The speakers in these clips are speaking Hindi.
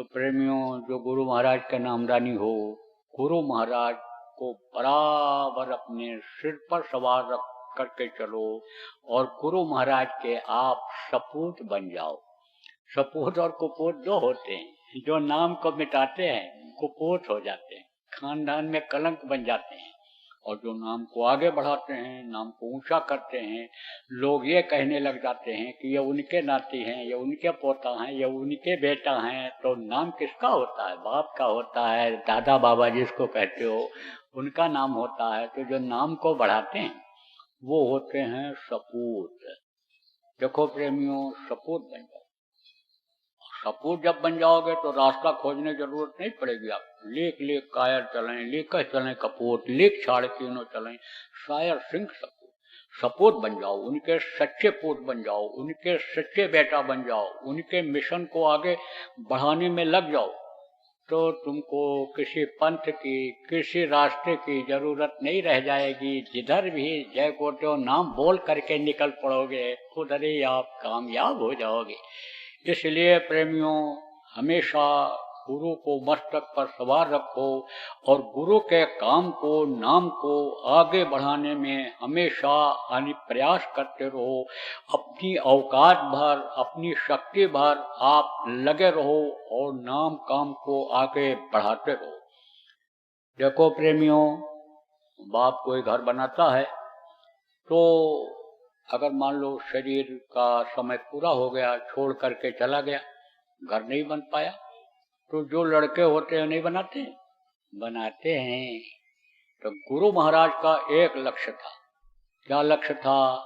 तो प्रेमियों, जो गुरु महाराज का नामदानी हो, गुरु महाराज को बराबर अपने सिर पर सवार रख करके चलो और गुरु महाराज के आप सपूत बन जाओ। सपूत और कुपूत दो होते हैं। जो नाम को मिटाते हैं कुपूत हो जाते हैं, खानदान में कलंक बन जाते हैं। और जो नाम को आगे बढ़ाते हैं, नाम को ऊंचा करते हैं, लोग ये कहने लग जाते हैं कि ये उनके नाती हैं, ये उनके पोता हैं, ये उनके बेटा हैं। तो नाम किसका होता है? बाप का होता है, दादा बाबा जिसको कहते हो उनका नाम होता है। तो जो नाम को बढ़ाते हैं वो होते हैं सपूत। देखो प्रेमियों, सपूत बन जाओ। सपूत जब बन जाओगे तो रास्ता खोजने की जरूरत नहीं पड़ेगी। आप लेख लेख कायर चलें, लेख चलें कपूत, लेख छाड़ तीनों चलें, शायर सिंह सपूत। सपूत बन जाओ, उनके सच्चे पूत बन जाओ, उनके सच्चे बेटा बन जाओ, उनके मिशन को आगे बढ़ाने में लग जाओ। तो तुमको किसी पंथ की, किसी रास्ते की जरूरत नहीं रह जाएगी। जिधर भी जय कोटो नाम बोल करके निकल पड़ोगे, उधर ही आप कामयाब हो जाओगे। इसलिए प्रेमियों, हमेशा गुरु को मस्तक पर सवार रखो और गुरु के काम को, नाम को आगे बढ़ाने में हमेशा प्रयास करते रहो। अपनी औकात भर, अपनी शक्ति भर आप लगे रहो और नाम काम को आगे बढ़ाते रहो। देखो प्रेमियों, बाप कोई घर बनाता है तो अगर मान लो शरीर का समय पूरा हो गया, छोड़ करके चला गया, घर नहीं बन पाया, तो जो लड़के होते हैं नहीं बनाते? बनाते हैं। तो गुरु महाराज का एक लक्ष्य था। क्या लक्ष्य था?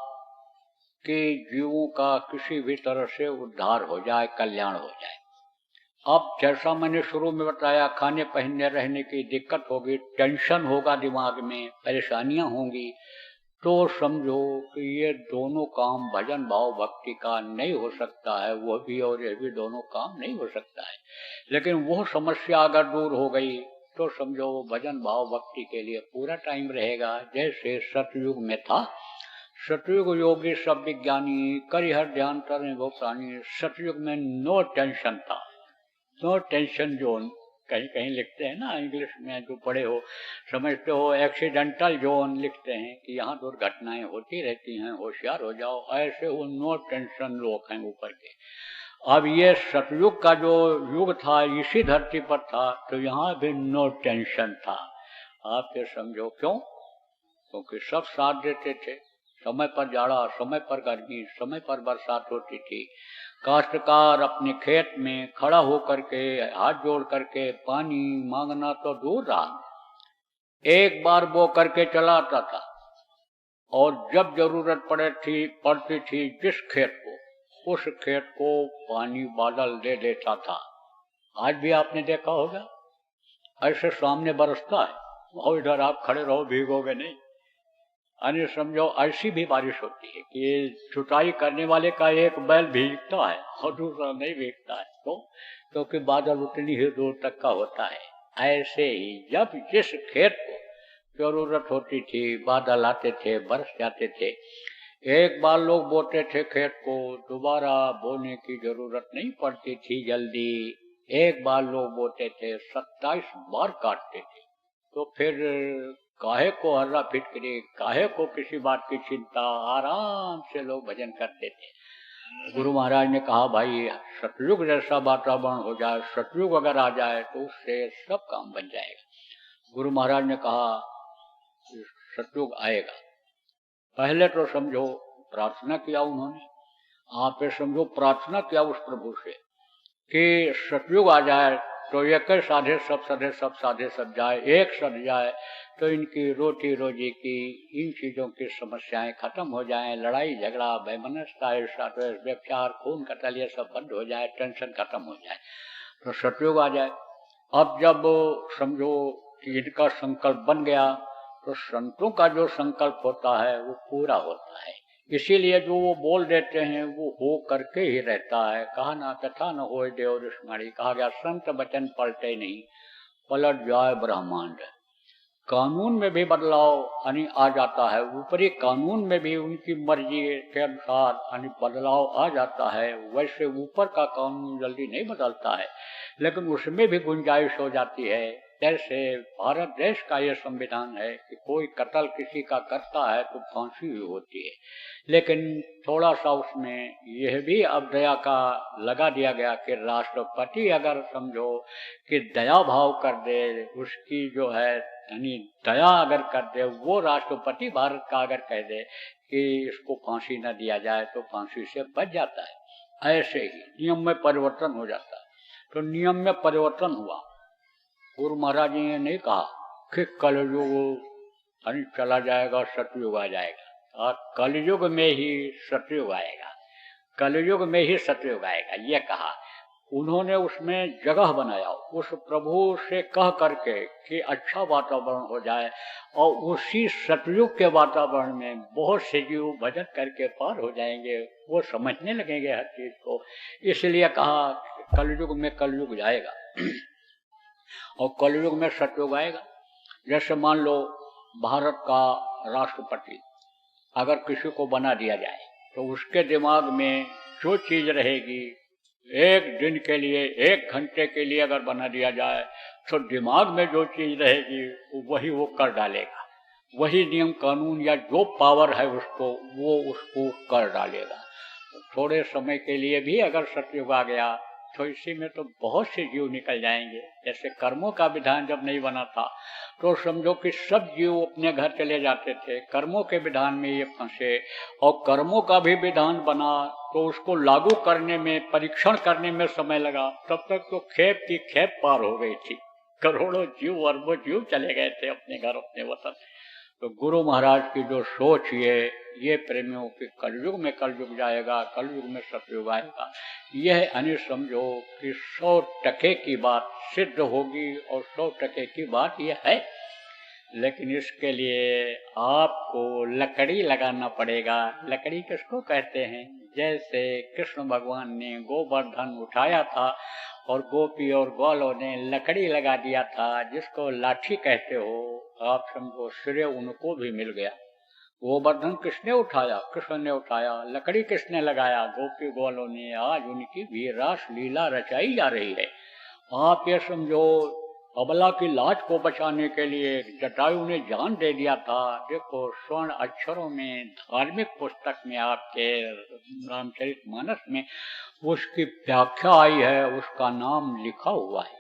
कि जीवों का किसी भी तरह से उद्धार हो जाए, कल्याण हो जाए। अब जैसा मैंने शुरू में बताया, खाने पहनने रहने की दिक्कत होगी, टेंशन होगा, दिमाग में परेशानियां होंगी, तो समझो कि ये दोनों काम भजन भाव भक्ति का नहीं हो सकता है। वो भी और ये भी दोनों काम नहीं हो सकता है। लेकिन वो समस्या अगर दूर हो गई तो समझो भजन भाव भक्ति के लिए पूरा टाइम रहेगा। जैसे सतयुग में था, सतयुग योगी सब विज्ञानी, करिहर ध्यान करें वो प्राणी। सतयुग में नो टेंशन था, नो टेंशन जोन। कहीं कहीं लिखते हैं ना, इंग्लिश में जो पढ़े हो समझते हो, एक्सीडेंटल जोन लिखते हैं कि यहाँ दुर्घटनाएं होती रहती हैं, होशियार हो जाओ। ऐसे वो नो टेंशन लोग हैं ऊपर के। अब ये सतयुग का जो युग था, इसी धरती पर था, तो यहाँ भी नो टेंशन था। आप फिर समझो क्यों? क्योंकि सब साथ देते थे। समय पर जाड़ा, समय पर गर्मी, समय पर बरसात होती थी। काश्तकार अपने खेत में खड़ा होकर के, हाथ जोड़ करके पानी मांगना तो दूर रहा, एक बार बो करके चला आता था। और जब जरूरत पड़ती थी जिस खेत को, उस खेत को पानी बादल दे देता था। आज भी आपने देखा होगा, ऐसे सामने बरसता है और इधर आप खड़े रहो, भीगोगे नहीं। यानी समझो ऐसी भी बारिश होती है कि जुताई करने वाले का एक बैल भीगता है और दूसरा नहीं भीगता है। तो क्योंकि बादल उतनी ही दूर तक का होता है। ऐसे ही जब जिस खेत को जरूरत होती थी, बादल आते थे, बरस जाते थे। एक बार लोग बोते थे खेत को, दोबारा बोने की जरूरत नहीं पड़ती थी जल्दी। एक बार लोग बोते थे, 27 बार काटते थे। तो फिर काहे को हर्रा फिटकरी, काहे को किसी बात की चिंता, आराम से लोग भजन करते थे। गुरु महाराज ने कहा, भाई सतयुग जैसा वातावरण हो जाए, सतयुग अगर आ जाए तो उससे सब काम बन जाएगा। गुरु महाराज ने कहा सतयुग आएगा। पहले तो समझो प्रार्थना किया उन्होंने, आप समझो प्रार्थना किया उस प्रभु से कि सतयुग आ जाए तो एक साधे सब सधे, सब साधे सब जाए, एक सध जाए तो इनकी रोटी रोजी की, इन चीजों की समस्याएं खत्म हो जाएं, लड़ाई झगड़ा, वैमनस्यता, ईर्ष्या, द्वेष, व्यभिचार, खून कतल, ये सब बंद हो जाए, टेंशन खत्म हो जाए, तो सतयुग आ जाए। अब जब समझो कि इनका संकल्प बन गया तो संतों का जो संकल्प होता है वो पूरा होता है। इसीलिए जो वो बोल देते हैं वो हो करके ही रहता है। कहा ना कथा न होए देव स्मृति, कहा गया संत वचन पलटे नहीं, पलट जाए ब्रह्मांड। कानून में भी बदलाव यानी आ जाता है, ऊपरी कानून में भी उनकी मर्जी के अनुसार यानी बदलाव आ जाता है। वैसे ऊपर का कानून जल्दी नहीं बदलता है, लेकिन उसमें भी गुंजाइश हो जाती है। जैसे भारत देश का ये संविधान है कि कोई कत्ल किसी का करता है तो फांसी ही होती है, लेकिन थोड़ा सा उसमें यह भी अब दया का लगा दिया गया कि राष्ट्रपति अगर समझो कि दया भाव कर दे, उसकी जो है यानी दया अगर कर दे, वो राष्ट्रपति भारत का अगर कह दे कि इसको फांसी न दिया जाए तो फांसी से बच जाता है। ऐसे ही नियम में परिवर्तन हो जाता है। तो नियम में परिवर्तन हुआ। गुरु महाराज जी ने नहीं कहा कि कलयुग चला जाएगा, सतयुग आ जाएगा, और कलयुग में ही सतयुग आएगा, कलयुग में ही सतयुग आएगा, ये कहा। उन्होंने उसमें जगह बनाया, उस प्रभु से कह करके कि अच्छा वातावरण हो जाए, और उसी सतयुग के वातावरण में बहुत से जीव भजन करके पार हो जाएंगे, वो समझने लगेंगे हर चीज को। इसलिए कहा कलयुग में कलयुग जाएगा और कलयुग में सतयुग आएगा। जैसे मान लो भारत का राष्ट्रपति अगर किसी को बना दिया जाए तो उसके दिमाग में जो चीज रहेगी, एक दिन के लिए, एक घंटे के लिए अगर बना दिया जाए तो दिमाग में जो चीज रहेगी वही वो कर डालेगा, वही नियम कानून या जो पावर है उसको वो उसको कर डालेगा। थोड़े समय के लिए भी अगर सतयुग आ गया तो इसी में तो बहुत से जीव निकल जाएंगे। जैसे कर्मों का विधान जब नहीं बना था तो समझो कि सब जीव अपने घर चले जाते थे, कर्मों के विधान में ये फंसे, और कर्मों का भी विधान बना तो उसको लागू करने में, परीक्षण करने में समय लगा। तब तक तो खेप की खेप पार हो गई थी, करोड़ों जीव, अरबों जीव चले गए थे अपने घर, अपने वतन। तो गुरु महाराज की जो सोच ये प्रेमियों के कलयुग में कलयुग जाएगा, कलयुग में सतयुग आएगा, यह यानी समझो कि 100% की बात सिद्ध होगी, और 100% की बात यह है। लेकिन इसके लिए आपको लकड़ी लगाना पड़ेगा। लकड़ी किसको कहते हैं? जैसे कृष्ण भगवान ने गोवर्धन उठाया था और गोपी और ग्वालों ने लकड़ी लगा दिया था, जिसको लाठी कहते हो, आप समझो श्रेय उनको भी मिल गया। गोवर्धन किसने उठाया? कृष्ण ने उठाया। लकड़ी किसने लगाया? गोपी ग्वालों ने। आज उनकी भी रास लीला रचाई जा रही है। आप ये समझो अबला की लाज को बचाने के लिए जटायु ने जान दे दिया था। देखो स्वर्ण अक्षरों में धार्मिक पुस्तक में आपके रामचरितमानस में उसकी व्याख्या आई है, उसका नाम लिखा हुआ है।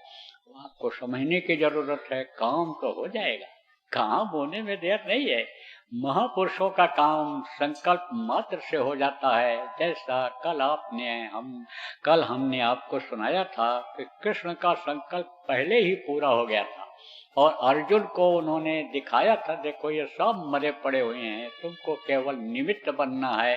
आपको समझने की जरूरत है। काम तो हो जाएगा, काम होने में देर नहीं है। महापुरुषों का काम संकल्प मात्र से हो जाता है। जैसा कल हमने आपको सुनाया था कि कृष्ण का संकल्प पहले ही पूरा हो गया था, और अर्जुन को उन्होंने दिखाया था, देखो ये सब मरे पड़े हुए हैं, तुमको केवल निमित्त बनना है,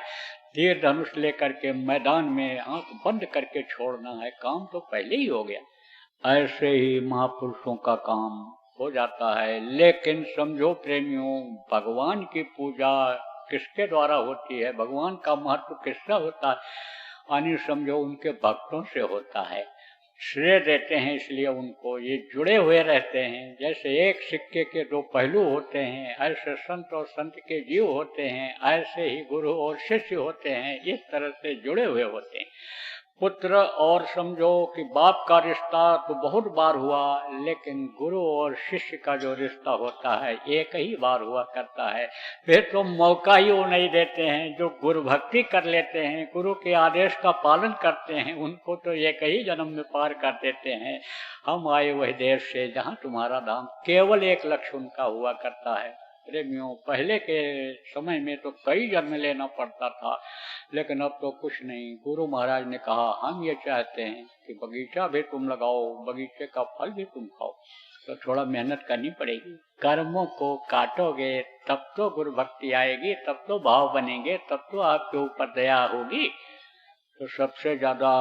तीर धनुष लेकर के मैदान में आंख बंद करके छोड़ना है, काम तो पहले ही हो गया। ऐसे ही महापुरुषों का काम हो जाता है। लेकिन समझो प्रेमियों, भगवान की पूजा किसके द्वारा होती है? भगवान का महत्व किससे होता है? यानी समझो उनके भक्तों से होता है। श्रेय देते हैं इसलिए उनको, ये जुड़े हुए रहते हैं। जैसे एक सिक्के के दो पहलू होते हैं, ऐसे संत और संत के जीव होते हैं, ऐसे ही गुरु और शिष्य होते हैं, इस तरह से जुड़े हुए होते हैं। पुत्र और समझो कि बाप का रिश्ता तो बहुत बार हुआ, लेकिन गुरु और शिष्य का जो रिश्ता होता है एक ही बार हुआ करता है। फिर तो मौका ही वो नहीं देते हैं। जो गुरु भक्ति कर लेते हैं, गुरु के आदेश का पालन करते हैं, उनको तो एक ही जन्म में पार कर देते हैं। हम आए वही देश से जहाँ तुम्हारा धाम, केवल एक लक्ष्य उनका हुआ करता है। प्रेमियों, पहले के समय में तो कई जन्म लेना पड़ता था, लेकिन अब तो कुछ नहीं। गुरु महाराज ने कहा हम ये चाहते हैं कि बगीचा भी तुम लगाओ, बगीचे का फल भी तुम खाओ, तो थोड़ा मेहनत करनी पड़ेगी। कर्मों को काटोगे तब तो गुरु भक्ति आएगी, तब तो भाव बनेंगे, तब तो आपके ऊपर दया होगी। तो सबसे ज्यादा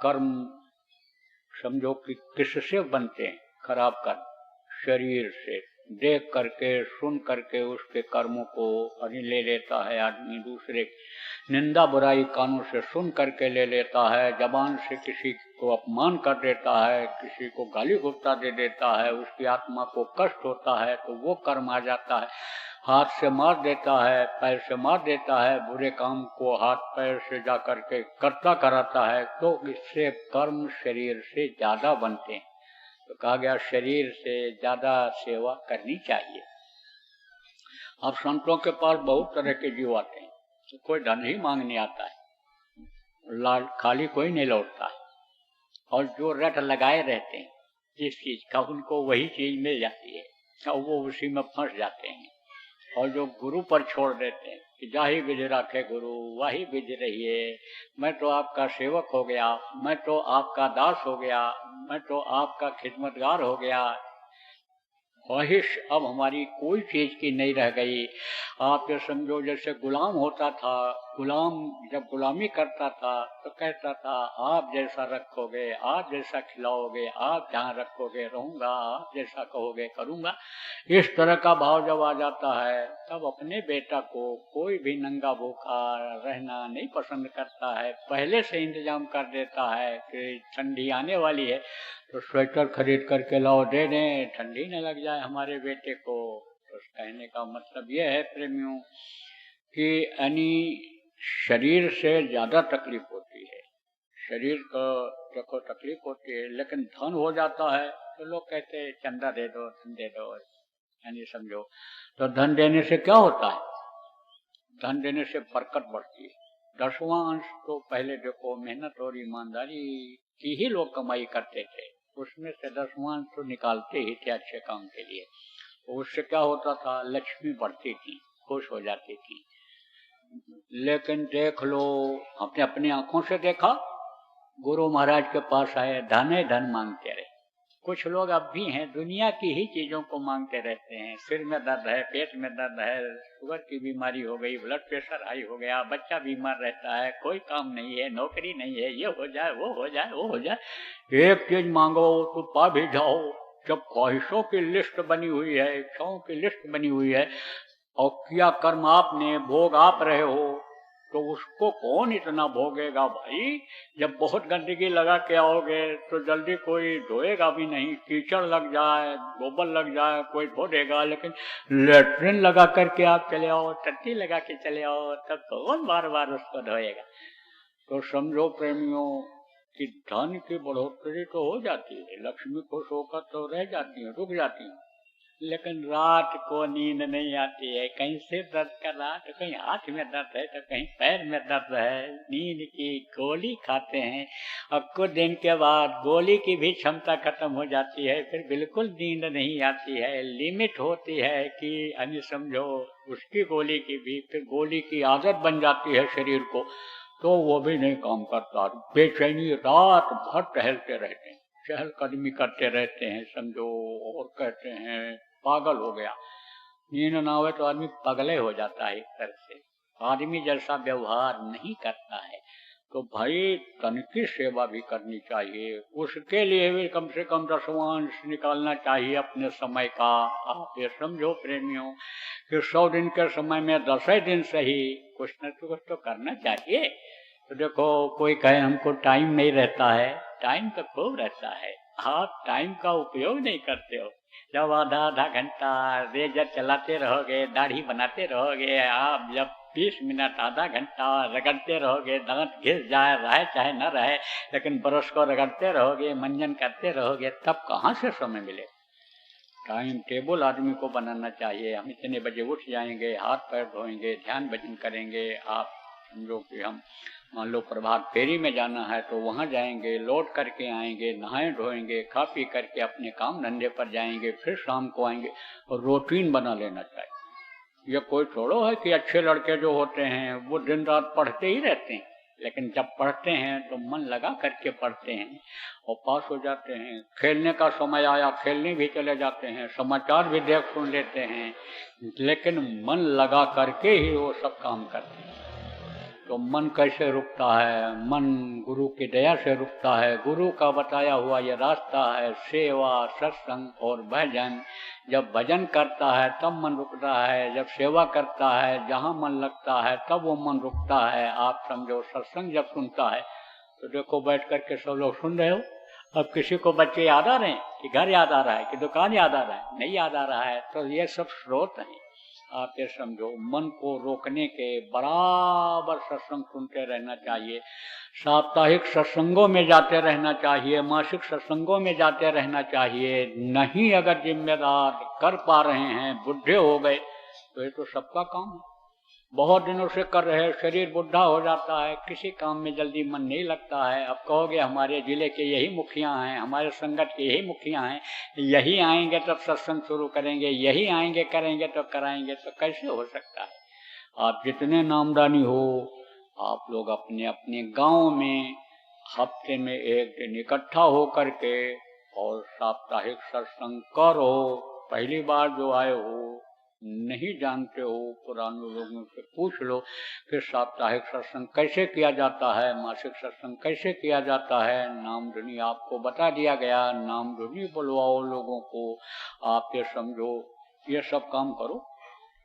कर्म समझो कि किससे बनते हैं? खराब कर्म शरीर से, देख करके सुन करके उसके कर्मों को ले लेता है आदमी। दूसरे निंदा बुराई कानों से सुन करके ले लेता है, जबान से किसी को अपमान कर देता है, किसी को गाली गुप्ता दे देता है, उसकी आत्मा को कष्ट होता है तो वो कर्म आ जाता है। हाथ से मार देता है, पैर से मार देता है, बुरे काम को हाथ पैर से जा करके करता कराता है, तो इससे कर्म शरीर से ज्यादा बनते हैं। तो कहा गया शरीर से ज्यादा सेवा करनी चाहिए। अब संतों के पास बहुत तरह के जीव आते हैं, तो कोई धन ही मांगने आता है, लाल खाली कोई नहीं लौटता है, और जो रट लगाए रहते हैं जिस चीज का उनको वही चीज मिल जाती है और वो उसी में फंस जाते हैं। और जो गुरु पर छोड़ देते हैं कि जाही विधि राखे गुरु वही विधि रहिए, मैं तो आपका सेवक हो गया, मैं तो आपका दास हो गया, मैं तो आपका खिदमतगार हो गया, ख्वाहिश अब हमारी कोई चीज की नहीं रह गई। आप ये समझो जैसे गुलाम होता था, गुलाम जब गुलामी करता था तो कहता था आप जैसा रखोगे, आप जैसा खिलाओगे, आप जहाँ रखोगे रहूंगा, आप जैसा कहोगे करूंगा। इस तरह का भाव जब आ जाता है तब अपने बेटा को कोई भी नंगा भूखा रहना नहीं पसंद करता है, पहले से इंतजाम कर देता है कि ठंडी आने वाली है तो स्वेटर खरीद करके लाओ दे दें, ठंडी न लग जाए हमारे बेटे को। तो कहने का मतलब यह है प्रेमियों कि यानी शरीर से ज्यादा तकलीफ होती है, शरीर को देखो तकलीफ होती है, लेकिन धन हो जाता है तो लोग कहते हैं चंदा दे दो, धन दे दो, यानी समझो। तो धन देने से क्या होता है? धन देने से बरकत बढ़ती है। 10वां अंश तो पहले देखो मेहनत और ईमानदारी की ही लोग कमाई करते थे, उसमें से 10वां अंश तो निकालते ही थे अच्छे काम के लिए। तो उससे क्या होता था? लक्ष्मी बढ़ती थी, खुश हो जाती थी। लेकिन देख लो, हमने अपनी आंखों से देखा, गुरु महाराज के पास आए, धन धन मांगते रहे। कुछ लोग अब भी हैं दुनिया की ही चीजों को मांगते रहते हैं। सिर में दर्द है, पेट में दर्द है, शुगर की बीमारी हो गई, ब्लड प्रेशर हाई हो गया, बच्चा बीमार रहता है, कोई काम नहीं है, नौकरी नहीं है, ये हो जाए वो हो जाए वो हो जाए। एक चीज मांगो तो पा भी जाओ। जब ख्वाहिशों की लिस्ट बनी हुई है, इच्छाओं की लिस्ट बनी हुई है और किया कर्म आपने, भोग आप रहे हो, तो उसको कौन इतना भोगेगा भाई। जब बहुत गंदगी लगा के आओगे तो जल्दी कोई धोएगा भी नहीं, कीचड़ लग जाए, गोबर लग जाए, कोई धो देगा, लेकिन लेट्रिन लगा करके आप चले आओ, टट्टी लगा के चले आओ, तब कौन बार बार उसको धोएगा। तो समझो प्रेमियों कि धन की बढ़ोतरी तो हो जाती है, लक्ष्मी खुश होकर तो रह जाती है, रुक जाती है, लेकिन रात को नींद नहीं आती है। कहीं सिर दर्द कर रहा तो कहीं हाथ में दर्द है तो कहीं पैर में दर्द है। नींद की गोली खाते हैं और कुछ दिन के बाद गोली की भी क्षमता खत्म हो जाती है, फिर बिल्कुल नींद नहीं आती है। लिमिट होती है कि यानी समझो उसकी गोली की भी, फिर गोली की आदत बन जाती है शरीर को, तो वो भी नहीं काम करता। बेचैनी रात भर टहलते रहते हैं, चहलकदमी करते रहते हैं समझो, और कहते हैं पागल हो गया। नींद ना आवे तो आदमी पगले हो जाता है, एक तरह से आदमी जैसा व्यवहार नहीं करता है। तो भाई तन की सेवा भी करनी चाहिए, उसके लिए भी कम से कम 10वां अंश निकालना चाहिए अपने समय का। आप ये समझो प्रेमियों कि 100 दिन के समय में 10 दिन सही कुछ न कुछ तो करना चाहिए। तो देखो कोई कहे हमको टाइम नहीं रहता है, टाइम तो खूब रहता है, आप टाइम का उपयोग नहीं करते हो। जब आधा घंटा रेजर चलाते रहोगे, दाढ़ी बनाते रहोगे, आप जब 20 मिनट आधा घंटा रगड़ते रहोगे, दांत घिस जाए रहे चाहे न रहे, लेकिन ब्रश को रगड़ते रहोगे, मंजन करते रहोगे, तब कहाँ से समय मिले। टाइम टेबल आदमी को बनाना चाहिए। हम इतने बजे उठ जाएंगे, हाथ पैर धोएंगे, ध्यान भजन करेंगे। आप समझो कि हम मान लो प्रभात फेरी में जाना है तो वहां जाएंगे, लौट करके आएंगे, नहाए धोएंगे, खा पी करके अपने काम धंधे पर जाएंगे, फिर शाम को आएंगे, और रूटीन बना लेना चाहिए। ये कोई छोड़ो है कि अच्छे लड़के जो होते हैं वो दिन रात पढ़ते ही रहते हैं, लेकिन जब पढ़ते हैं तो मन लगा करके पढ़ते हैं और पास हो जाते हैं। खेलने का समय आया खेलने भी चले जाते हैं, समाचार भी देख सुन लेते हैं, लेकिन मन लगा करके ही वो सब काम करते हैं। तो मन कैसे रुकता है? मन गुरु की दया से रुकता है। गुरु का बताया हुआ ये रास्ता है सेवा, सत्संग और भजन। जब भजन करता है तब मन रुकता है, जब सेवा करता है जहाँ मन लगता है तब वो मन रुकता है। आप समझो सत्संग जब सुनता है तो देखो बैठ करके सब लोग सुन रहे हो। अब किसी को बच्चे याद आ रहे हैं कि घर याद आ रहा है कि दुकान याद आ रहा है, नहीं याद आ रहा है। तो ये सब स्रोत हैं। आप ये समझो, मन को रोकने के बराबर सत्संग सुनते रहना चाहिए, साप्ताहिक सत्संगों में जाते रहना चाहिए, मासिक सत्संगों में जाते रहना चाहिए। नहीं अगर जिम्मेदार कर पा रहे हैं, बुढ़े हो गए, तो ये तो सबका काम है। बहुत दिनों से कर रहे, शरीर बुढ़ा हो जाता है, किसी काम में जल्दी मन नहीं लगता है। अब कहोगे हमारे जिले के यही मुखिया हैं, हमारे संगत के यही मुखिया हैं, यही आएंगे तब सत्संग शुरू करेंगे, यही आएंगे करेंगे तो कराएंगे, तो कैसे हो सकता है। आप जितने नामदानी हो, आप लोग अपने अपने गांव में हफ्ते में एक दिन इकट्ठा हो करके और साप्ताहिक सत्संग करो। पहली बार जो आए हो, नहीं जानते हो, पुराने लोगों से पूछ लो कि साप्ताहिक सत्संग कैसे किया जाता है, मासिक सत्संग कैसे किया जाता है। नाम धुनी आपको बता दिया गया, नाम धुनी बुलवाओ लोगों को। आप ये समझो, ये सब काम करो।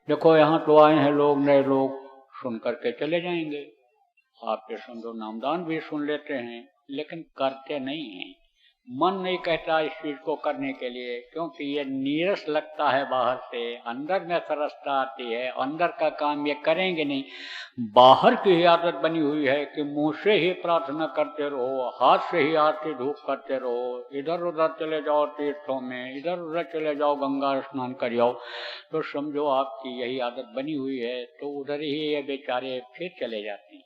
देखो यहाँ तो आए हैं लोग, नए लोग, सुन करके चले जाएंगे। आप ये समझो नामदान भी सुन लेते हैं, लेकिन करते नहीं हैं। मन नहीं कहता इस चीज को करने के लिए, क्योंकि ये नीरस लगता है बाहर से, अंदर में सरसता आती है। अंदर का काम ये करेंगे नहीं। बाहर की ही आदत बनी हुई है कि मुंह से ही प्रार्थना करते रहो, हाथ से ही आरती धूप करते रहो, इधर उधर चले जाओ तीर्थों में, इधर उधर चले जाओ, गंगा स्नान कर जाओ। तो समझो आपकी यही आदत बनी हुई है, तो उधर ही ये बेचारे फिर चले जाते हैं।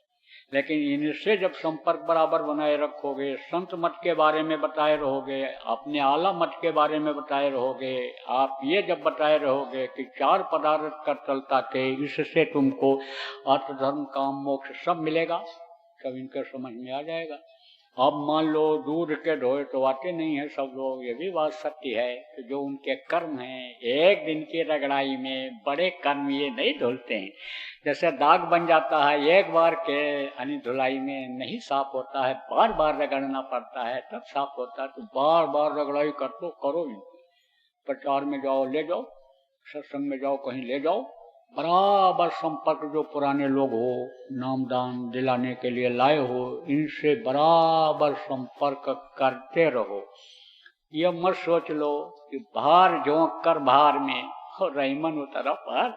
लेकिन इनसे जब संपर्क बराबर बनाए रखोगे, संत मत के बारे में बताए रहोगे, अपने आला मत के बारे में बताए रहोगे, आप ये जब बताए रहोगे कि 4 पदार्थ कर चलता के इससे तुमको अर्थ धर्म काम मोक्ष सब मिलेगा, तब इनके समझ में आ जाएगा। अब मान लो दूध के ढोए तो आते नहीं है सब लोग, ये भी बात सत्य है कि जो उनके कर्म हैं, एक दिन की रगड़ाई में बड़े कर्म ये नहीं धुलते हैं। जैसे दाग बन जाता है, एक बार के धुलाई में नहीं साफ होता है, बार बार रगड़ना पड़ता है तब साफ होता है। तो बार बार रगड़ाई करो इनको। प्रचार में जाओ ले जाओ, सत्संग में जाओ कहीं ले जाओ, बराबर संपर्क जो पुराने लोग हो नामदान दिलाने के लिए लाए हो, इनसे बराबर संपर्क करते रहो। ये मत सोच लो कि बाहर झोंक कर बाहर में और रहीमन उतरा पार,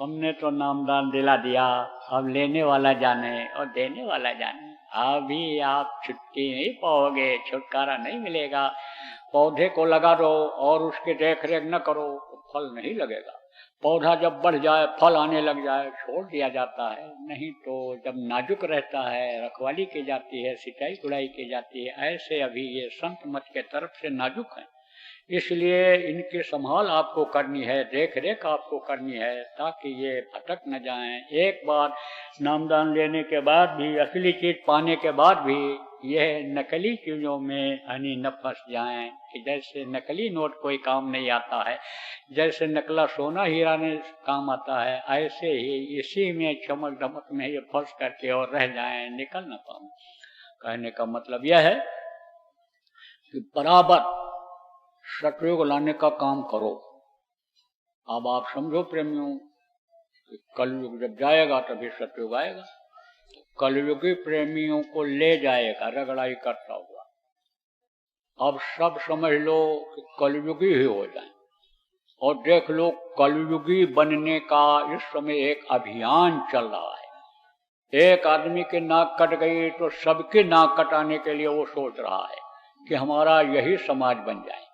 हमने तो नामदान दिला दिया, अब लेने वाला जाने और देने वाला जाने। अभी आप छुट्टी नहीं पाओगे, छुटकारा नहीं मिलेगा। पौधे को लगा दो और उसकी देख रेख न करो तो फल नहीं लगेगा। पौधा जब बढ़ जाए, फल आने लग जाए, छोड़ दिया जाता है। नहीं तो जब नाजुक रहता है, रखवाली की जाती है, सिंचाई गुड़ाई की जाती है। ऐसे अभी ये संत मत के तरफ से नाजुक है, इसलिए इनकी संभाल आपको करनी है, देख रेख आपको करनी है, ताकि ये भटक न जाएं। एक बार नामदान लेने के बाद भी, असली चीज पाने के बाद भी यह नकली चीजों में न फंस जाएं कि जैसे नकली नोट कोई काम नहीं आता है, जैसे नकला सोना हीरा ने काम आता है, ऐसे ही इसी में चमक धमक में ये फंस करके और रह जाएं, निकल न पाए। कहने का मतलब यह है कि बराबर सतयुग लाने का काम करो। अब आप समझो प्रेमियों, कलयुग जब जाएगा तभी सतयुग आएगा। कलयुगी प्रेमियों को ले जाएगा रगड़ाई करता हुआ। अब सब समझ लो कि कलयुगी ही हो जाए। और देख लो, कलयुगी बनने का इस समय एक अभियान चल रहा है। एक आदमी की नाक कट गई तो सबकी नाक कटाने के लिए वो सोच रहा है कि हमारा यही समाज बन जाए।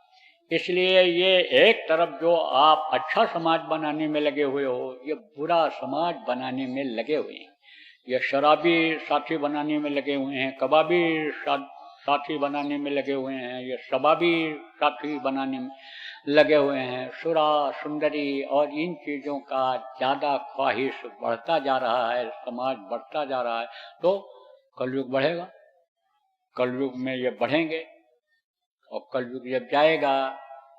इसलिए ये एक तरफ जो आप अच्छा समाज बनाने में लगे हुए हो, ये बुरा समाज बनाने में लगे हुए हैं। ये शराबी साथी बनाने में लगे हुए हैं, कबाबी साथी बनाने में लगे हुए हैं, ये शबाबी साथी बनाने में लगे हुए हैं। सुरा सुंदरी और इन चीजों का ज्यादा ख्वाहिश बढ़ता जा रहा है, समाज बढ़ता जा रहा है। तो कलयुग बढ़ेगा, कलयुग में ये बढ़ेंगे। और कलयुग जब जाएगा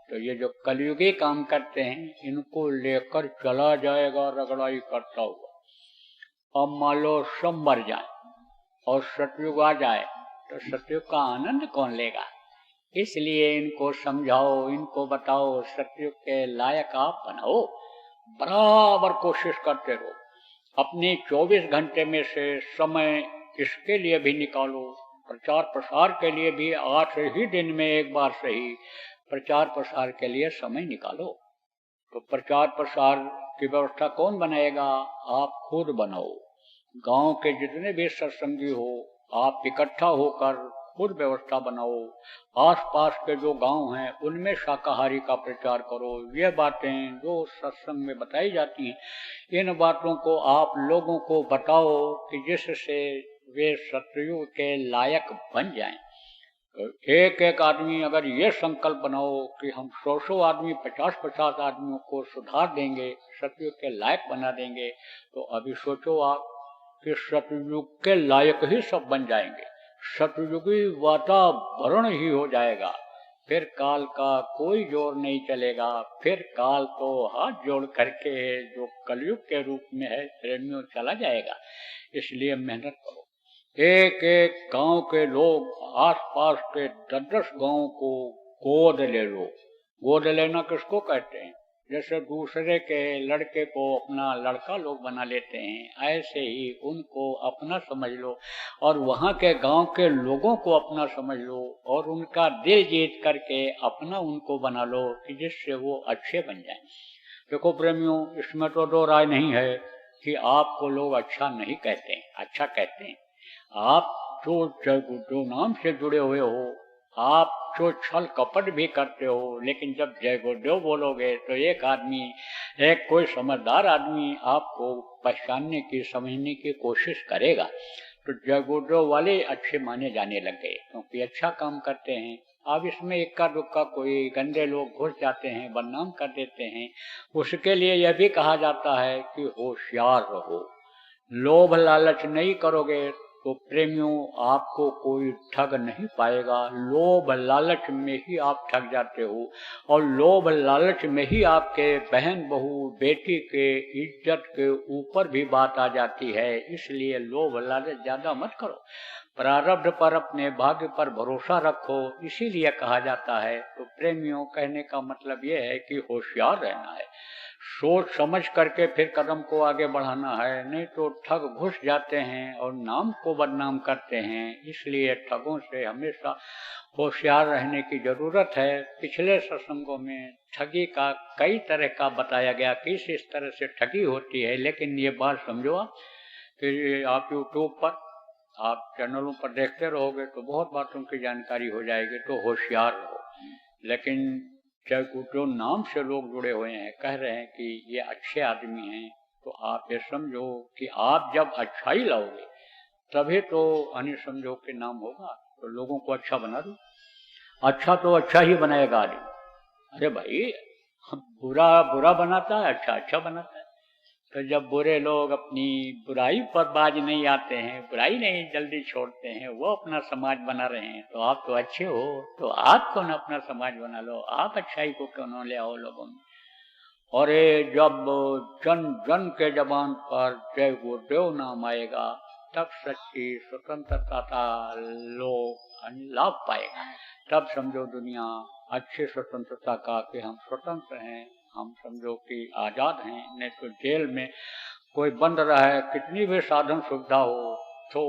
तो ये जो कलयुगी काम करते हैं, इनको लेकर चला जाएगा रगड़ाई करता हुआ। अब मान लो सब मर जाए और सतयुग आ जाए तो सतयुग का आनंद कौन लेगा। इसलिए इनको समझाओ, इनको बताओ, सतयुग के लायक आप बनाओ। बराबर कोशिश करते रहो। अपने 24 घंटे में से समय इसके लिए भी निकालो प्रचार प्रसार के लिए भी आज ही दिन में एक बार सही प्रचार प्रसार के लिए समय निकालो। तो प्रचार प्रसार की व्यवस्था कौन बनाएगा? आप खुद बनाओ। गांव के जितने भी सत्संगी हो आप इकट्ठा होकर खुद व्यवस्था बनाओ। आसपास के जो गांव हैं उनमें शाकाहारी का प्रचार करो। ये बातें जो सत्संग में बताई जाती हैं इन बातों को आप लोगों को बताओ कि जिससे वे सतयुग के लायक बन जाएं। तो एक एक आदमी अगर ये संकल्प बनाओ कि हम 100 आदमी 50 आदमियों को सुधार देंगे, सतयुग के लायक बना देंगे, तो अभी सोचो आप कि सतयुग के लायक ही सब बन जाएंगे, सतयुगी वातावरण ही हो जाएगा। फिर काल का कोई जोर नहीं चलेगा। फिर काल तो हाथ जोड़ करके जो कलयुग के रूप में है प्रेमियों चला जाएगा। इसलिए मेहनत करो। एक एक गांव के लोग आसपास के 10-10 गांव को गोद ले लो। गोद लेना किसको कहते हैं? जैसे दूसरे के लड़के को अपना लड़का लोग बना लेते हैं, ऐसे ही उनको अपना समझ लो और वहां के गांव के लोगों को अपना समझ लो और उनका दिल जीत करके अपना उनको बना लो कि जिससे वो अच्छे बन जाएं। देखो प्रेमियों, इसमें तो दो राय नहीं है कि आपको लोग अच्छा नहीं कहते हैं, अच्छा कहते हैं। आप जो नाम से जुड़े हुए हो, आप जो छल कपट भी करते हो, लेकिन जब जय गुरुदेव बोलोगे तो एक आदमी, एक कोई समझदार आदमी आपको पहचानने की, समझने की कोशिश करेगा। तो जय गुरुदेव वाले अच्छे माने जाने लग गए क्योंकि अच्छा काम करते हैं। अब इसमें इक्का दुक्का कोई गंदे लोग घुस जाते हैं, बदनाम कर देते हैं। उसके लिए यह भी कहा जाता है कि होशियार रहो, लोभ लालच नहीं करोगे तो प्रेमियों आपको कोई ठग नहीं पाएगा। लोभ लालच में ही आप ठग जाते हो और लोभ लालच में ही आपके बहन बहू बेटी के इज्जत के ऊपर भी बात आ जाती है। इसलिए लोभ लालच ज्यादा मत करो, प्रारब्ध पर, अपने भाग्य पर भरोसा रखो, इसीलिए कहा जाता है। तो प्रेमियों, कहने का मतलब यह है कि होशियार रहना है, सोच समझ करके फिर कदम को आगे बढ़ाना है, नहीं तो ठग घुस जाते हैं और नाम को बदनाम करते हैं। इसलिए ठगों से हमेशा होशियार रहने की जरूरत है। पिछले सत्संगों में ठगी का कई तरह का बताया गया कि इस तरह से ठगी होती है, लेकिन ये बात समझो आप कि आप यूट्यूब पर, आप चैनलों पर देखते रहोगे तो बहुत बातों की जानकारी हो जाएगी। तो होशियार रहो। लेकिन जो नाम से लोग जुड़े हुए हैं, कह रहे हैं कि ये अच्छे आदमी हैं, तो आप ये समझो कि आप जब अच्छाई लाओगे तभी तो अन्य समझो के नाम होगा। तो लोगों को अच्छा बना दो, अच्छा तो अच्छा ही बनाएगा आदमी। अरे भाई, बुरा बुरा बनाता है, अच्छा अच्छा बनाता है। तो जब बुरे लोग अपनी बुराई पर बाज नहीं आते हैं, बुराई नहीं जल्दी छोड़ते हैं, वो अपना समाज बना रहे हैं, तो आप तो अच्छे हो, तो आप क्यों न अपना समाज बना लो, आप अच्छाई को क्यों न ले आओ लोगों में। और ये जब जन जन के जबान पर जय गुरुदेव नाम आएगा तब सच्ची स्वतंत्रता का लोग लाभ पाएगा। तब समझो दुनिया अच्छी स्वतंत्रता का कि हम स्वतंत्र हैं, हम समझो कि आजाद हैं। नहीं तो जेल में कोई बंद रहा है, कितनी भी साधन सुविधा हो तो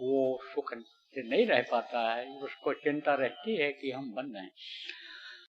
वो सुख से नहीं रह पाता है, उसको चिंता रहती है कि हम बंद हैं।